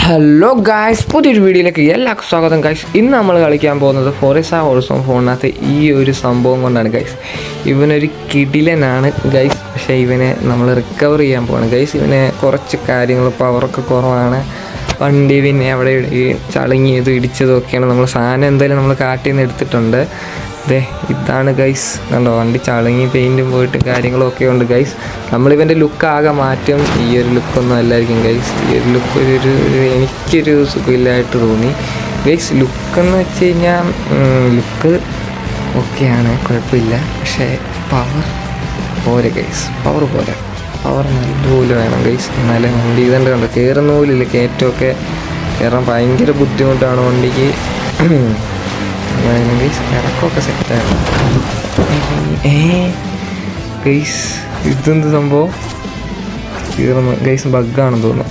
Hello guys, പുതിയൊരു വീഡിയോയിലേക്ക് എല്ലാവർക്കും സ്വാഗതം ഗായ്സ്. ഇന്ന് നമ്മൾ കളിക്കാൻ പോകുന്നത് ഫോറിസ ഹോൾസോൺ ഫോണിനകത്ത് ഈ ഒരു സംഭവം കൊണ്ടാണ് ഗായ്സ്. ഇവനൊരു കിടിലനാണ് ഗൈസ്. പക്ഷേ ഇവനെ നമ്മൾ റിക്കവർ ചെയ്യാൻ പോവാണ് ഗൈസ്. ഇവനെ കുറച്ച് കാര്യങ്ങൾ പവറൊക്കെ കുറവാണ്. വണ്ടി പിന്നെ അവിടെ ചളുങ്ങിയതും ഇടിച്ചതും ഒക്കെയാണ്. നമ്മൾ സാധനം എന്തായാലും നമ്മൾ കാട്ടിൽ നിന്ന് എടുത്തിട്ടുണ്ട്. ഇതാണ് ഗൈസ്, കണ്ടോ വണ്ടി ചളുങ്ങി പെയിൻറ്റും പോയിട്ട് കാര്യങ്ങളൊക്കെ ഉണ്ട് ഗൈസ്. നമ്മളിവൻ്റെ ലുക്ക് ആകെ മാറ്റും. ഈ ഒരു ലുക്കൊന്നും അല്ലായിരിക്കും ഗൈസ്. ഈ ഒരു ലുക്ക് എനിക്കൊരു സുഖമില്ലായിട്ട് തോന്നി ഗൈസ്. ലുക്കെന്ന് വെച്ച് കഴിഞ്ഞാൽ ലുക്ക് ഓക്കെയാണ്, കുഴപ്പമില്ല. പക്ഷേ പവർ പോരെ ഗൈസ്, പവർ പോരാ. പവർ നല്ലപോലെ വേണം ഗൈസ്. എന്നാലേ വണ്ടി ഇതുണ്ട് കണ്ടോ, കയറുന്ന പോലില്ല. കയറ്റമൊക്കെ കയറാൻ ഭയങ്കര ബുദ്ധിമുട്ടാണ് വണ്ടിക്ക്. ഗൈസ് ഇറക്കമൊക്കെ സെറ്റാണ് ഗൈസ്. ഇതെന്ത് സംഭവം കീറുന്നു ഗൈസ്? ബഗ്ഗാണെന്ന് തോന്നുന്നു.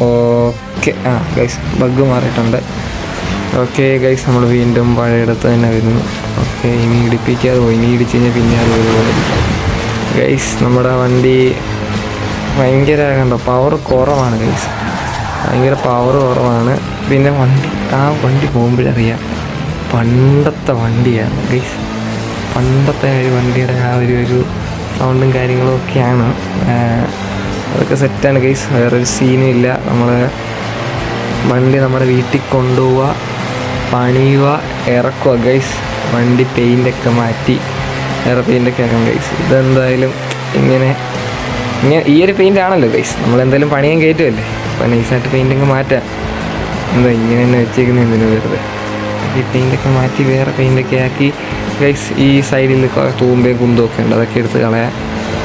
ഓക്കെ, ഗൈസ് ബഗ്ഗ് മാറിയിട്ടുണ്ട്. ഓക്കെ ഗൈസ്, നമ്മൾ വീണ്ടും പഴയയിടത്ത് തന്നെ വരുന്നു. ഓക്കെ, ഇനി ഇടിപ്പിക്കാതെ പോയി. ഇനി ഇടിച്ച് കഴിഞ്ഞാൽ പിന്നെ അതുപോലെ ഗൈസ്. നമ്മുടെ വണ്ടി ഭയങ്കര കണ്ടോ പവർ കുറവാണ് ഗൈസ്, ഭയങ്കര പവർ കുറവാണ്. പിന്നെ വണ്ടി പോകുമ്പോഴറിയാം പണ്ടത്തെ വണ്ടിയാണ് ഗൈസ്. പണ്ടത്തെ ഒരു വണ്ടിയുടെ ഒരു സൗണ്ടും കാര്യങ്ങളും ഒക്കെയാണ്. അതൊക്കെ സെറ്റാണ് ഗൈസ്, വേറൊരു സീനും ഇല്ല. വണ്ടി നമ്മുടെ വീട്ടിൽ കൊണ്ടുപോവുക, പണിയുക, ഇറക്കുക ഗൈസ്. വണ്ടി പെയിൻ്റൊക്കെ മാറ്റി വേറെ പെയിൻ്റൊക്കെ ആക്കാം ഗൈസ്. ഇതെന്തായാലും ഇങ്ങനെ ഈ ഒരു പെയിൻ്റ് ആണല്ലോ ഗൈസ്. നമ്മളെന്തായാലും പണിയാൻ കയറ്റുമല്ലേ, അപ്പോൾ നൈസായിട്ട് പെയിൻറ്റൊക്കെ മാറ്റാം. എന്താ ഇങ്ങനെ തന്നെ വെച്ചേക്കുന്നത് എന്തിനു വെറുതെ. ഈ പെയിൻ്റൊക്കെ മാറ്റി വേറെ പെയിൻ്റൊക്കെ ആക്കി ഗൈസ്. ഈ സൈഡിൽ തൂമ്പയും കുന്തമൊക്കെ ഉണ്ട്, അതൊക്കെ എടുത്ത് കളയാം.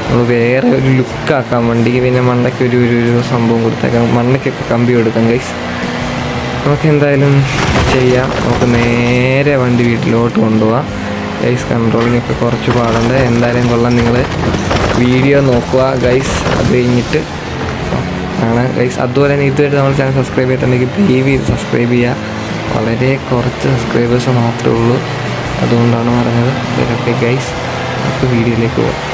നമ്മൾ വേറെ ഒരു ലുക്കാക്കാം വണ്ടിക്ക്. പിന്നെ മണ്ടയ്ക്ക് ഒരു സംഭവം കൊടുത്തേക്കാം, മണ്ടയ്ക്കൊക്കെ കമ്പി കൊടുക്കാം ഗൈസ്. നമുക്ക് എന്തായാലും ചെയ്യാം. നമുക്ക് നേരെ വണ്ടി വീട്ടിലോട്ട് കൊണ്ടുപോകാം ഗൈസ്. കൺട്രോളിങ്ങൊക്കെ കുറച്ച് പാടുണ്ട്, എന്തായാലും കൊള്ളാം. നിങ്ങൾ വീഡിയോ നോക്കുക ഗൈസ്. അത് കഴിഞ്ഞിട്ട് ആണ് ഗൈസ്. അതുപോലെ തന്നെ ഇതുവരെ നമ്മൾ ചാനൽ സബ്സ്ക്രൈബ് ചെയ്തിട്ടുണ്ടെങ്കിൽ ദയവ് ചെയ്ത് സബ്സ്ക്രൈബ് ചെയ്യുക. വളരെ കുറച്ച് സബ്സ്ക്രൈബേഴ്സ് മാത്രമേ ഉള്ളൂ, അതുകൊണ്ടാണ് പറഞ്ഞത്. ഇതൊക്കെ ഗൈസ്, നമുക്ക് വീഡിയോയിലേക്ക് പോകാം.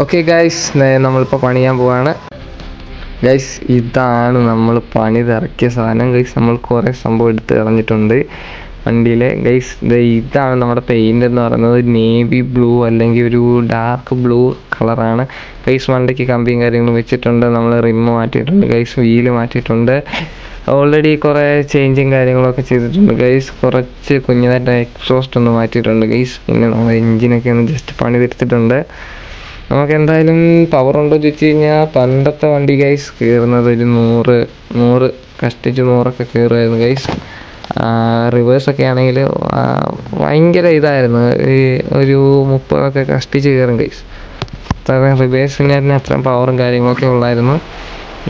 ഓക്കെ ഗൈസ്, നമ്മളിപ്പോൾ പണിയാൻ പോവാണ് ഗൈസ്. ഇതാണ് നമ്മൾ പണിതിറക്കിയ സാധനം ഗൈസ്. നമ്മൾ കുറേ സംഭവം എടുത്ത് കളഞ്ഞിട്ടുണ്ട് വണ്ടിയിലെ ഗൈസ്. ഇതാണ് നമ്മുടെ പെയിൻ്റ് എന്ന് പറയുന്നത്. നേവി ബ്ലൂ അല്ലെങ്കിൽ ഒരു ഡാർക്ക് ബ്ലൂ കളറാണ് ഗൈസ്. വണ്ടിക്ക് കമ്പിയും കാര്യങ്ങളും വെച്ചിട്ടുണ്ട്. നമ്മൾ റിമ്മ് മാറ്റിയിട്ടുണ്ട് ഗൈസ്, വീല് മാറ്റിയിട്ടുണ്ട്. ഓൾറെഡി കുറേ ചേഞ്ചും കാര്യങ്ങളൊക്കെ ചെയ്തിട്ടുണ്ട് ഗൈസ്. കുറച്ച് കുഞ്ഞതായിട്ട് എക്സോസ്റ്റ് ഒന്ന് മാറ്റിയിട്ടുണ്ട് ഗൈസ്. പിന്നെ നമ്മൾ എൻജിനൊക്കെ ഒന്ന് ജസ്റ്റ് പണി തീർത്തിട്ടുണ്ട്. നമുക്ക് എന്തായാലും പവറുണ്ടോ ചോദിച്ചു കഴിഞ്ഞാൽ പണ്ടത്തെ വണ്ടി ഗൈസ് കയറുന്നത് ഒരു 100 കഷ്ടിച്ച് 100ഒക്കെ കയറുമായിരുന്നു ഗൈസ്. റിവേഴ്സൊക്കെ ആണെങ്കിൽ ഭയങ്കര ഇതായിരുന്നു, ഈ ഒരു 30ഒക്കെ കഷ്ടിച്ച് കയറും ഗൈസ്. അത്ര റിവേഴ്സിന് തന്നെ അത്രയും പവറും കാര്യങ്ങളൊക്കെ ഉള്ളായിരുന്നു.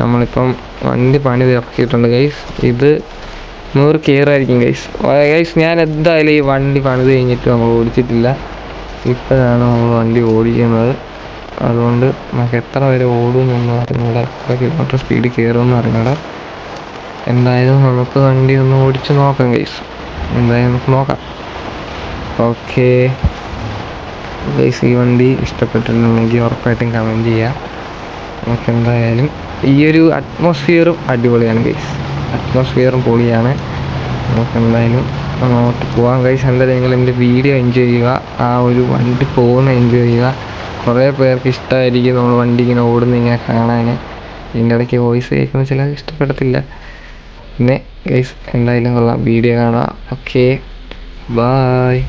നമ്മളിപ്പം വണ്ടി പണി ഇറക്കിയിട്ടുണ്ട് ഗൈസ്. ഇത് 100 കയറായിരിക്കും ഗൈസ്. ഗൈസ് ഞാൻ എന്തായാലും ഈ വണ്ടി പണിത് കഴിഞ്ഞിട്ട് നമ്മൾ ഓടിച്ചിട്ടില്ല. ഇപ്പോഴാണ് നമ്മൾ വണ്ടി ഓടിക്കുന്നത്. അതുകൊണ്ട് നമുക്ക് എത്ര വരെ ഓടുമെന്നൊന്നും അറിഞ്ഞൂടാ, എത്ര കിലോമീറ്റർ സ്പീഡ് കയറുമെന്ന് അറിഞ്ഞൂടാ. എന്തായാലും നമുക്ക് വണ്ടി ഒന്ന് ഓടിച്ച് നോക്കാം ഗൈസ്. എന്തായാലും നമുക്ക് നോക്കാം. ഓക്കെ ഗൈസ്, ഈ വണ്ടി ഇഷ്ടപ്പെട്ടിട്ടുണ്ടെങ്കിൽ ഉറപ്പായിട്ടും കമൻറ്റ് ചെയ്യാം. നമുക്ക് എന്തായാലും ഈ ഒരു അറ്റ്മോസ്ഫിയറും അടിപൊളിയാണ് ഗൈസ്. അറ്റ്മോസ്ഫിയറും പൊളിയാണ്. നമുക്ക് എന്തായാലും അങ്ങോട്ട് പോകാം ഗൈസ്. എന്തായാലും നിങ്ങൾ എൻ്റെ വീഡിയോ എൻജോയ് ചെയ്യുക, ആ ഒരു വണ്ടി പോകുന്ന എൻജോയ് ചെയ്യുക. കുറേ പേർക്ക് ഇഷ്ടമായിരിക്കും നമ്മൾ വണ്ടി ഇങ്ങനെ ഓടുന്ന ഇങ്ങനെ കാണാൻ. ഇതിൻ്റെ ഇടയ്ക്ക് വോയിസ് കേൾക്കുന്ന ചിലർക്ക് ഇഷ്ടപ്പെടത്തില്ല. പിന്നെ ഗൈസ് എന്തായാലും കൊള്ളാം, വീഡിയോ കാണുക. Okay, bye.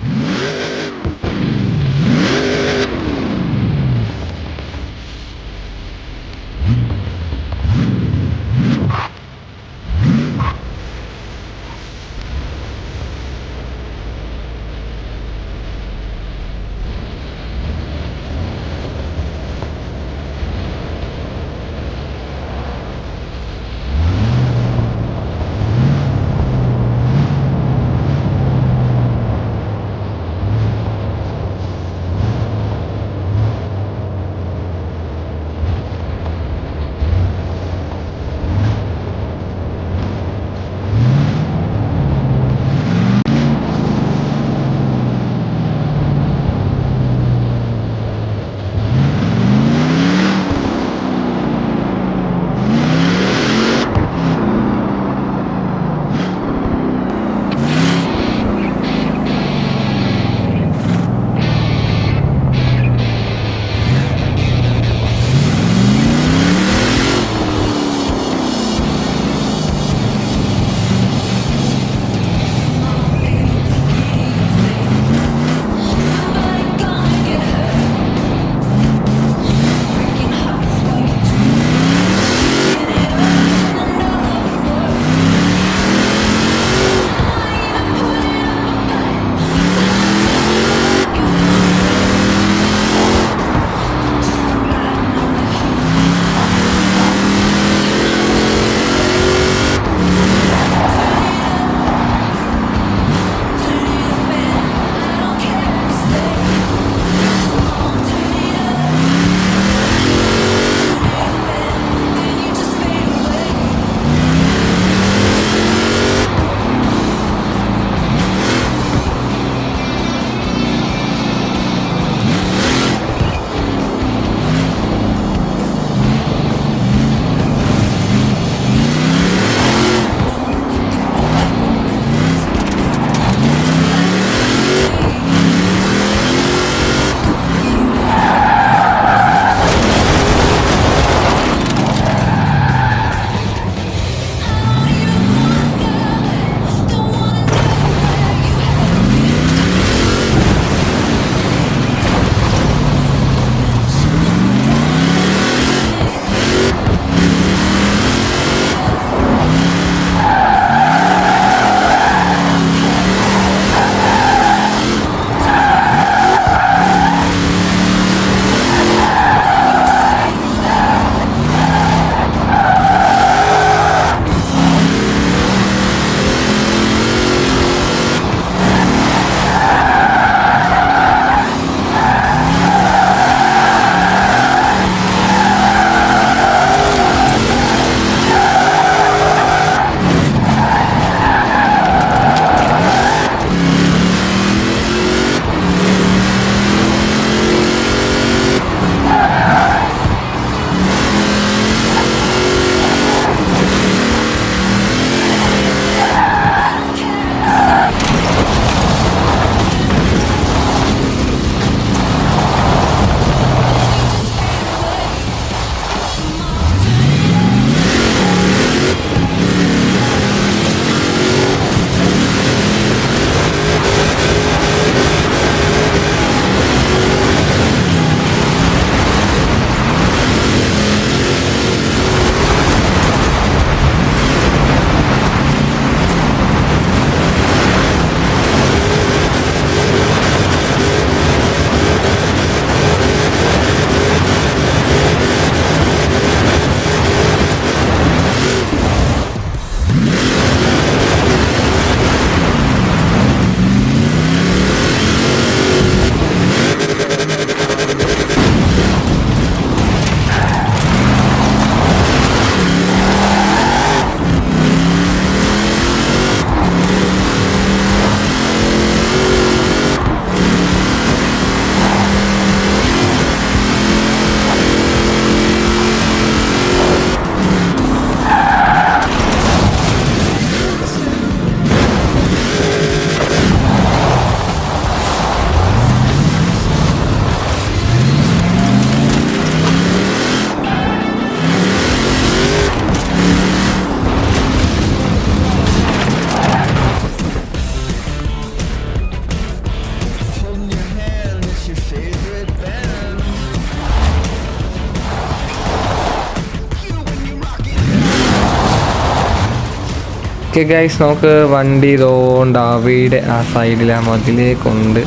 ഓക്കെ ഗൈസ്, നമുക്ക് വണ്ടി ഇതുകൊണ്ട് അവിടെ ആ സൈഡിൽ ആ മതിലേ കൊണ്ട്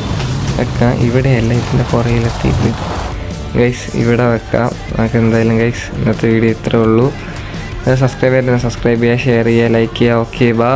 വെക്കാം. ഇവിടെയല്ല, ഇതിൻ്റെ പുറകിലെത്തിയിട്ട് ഗൈസ് ഇവിടെ വെക്കാം. നമുക്ക് എന്തായാലും ഗൈസ് ഇന്നത്തെ വീഡിയോ ഇത്രേ ഉള്ളൂ. സബ്സ്ക്രൈബ് ചെയ്യുക, ഷെയർ ചെയ്യുക, ലൈക്ക് ചെയ്യുക. Okay, by.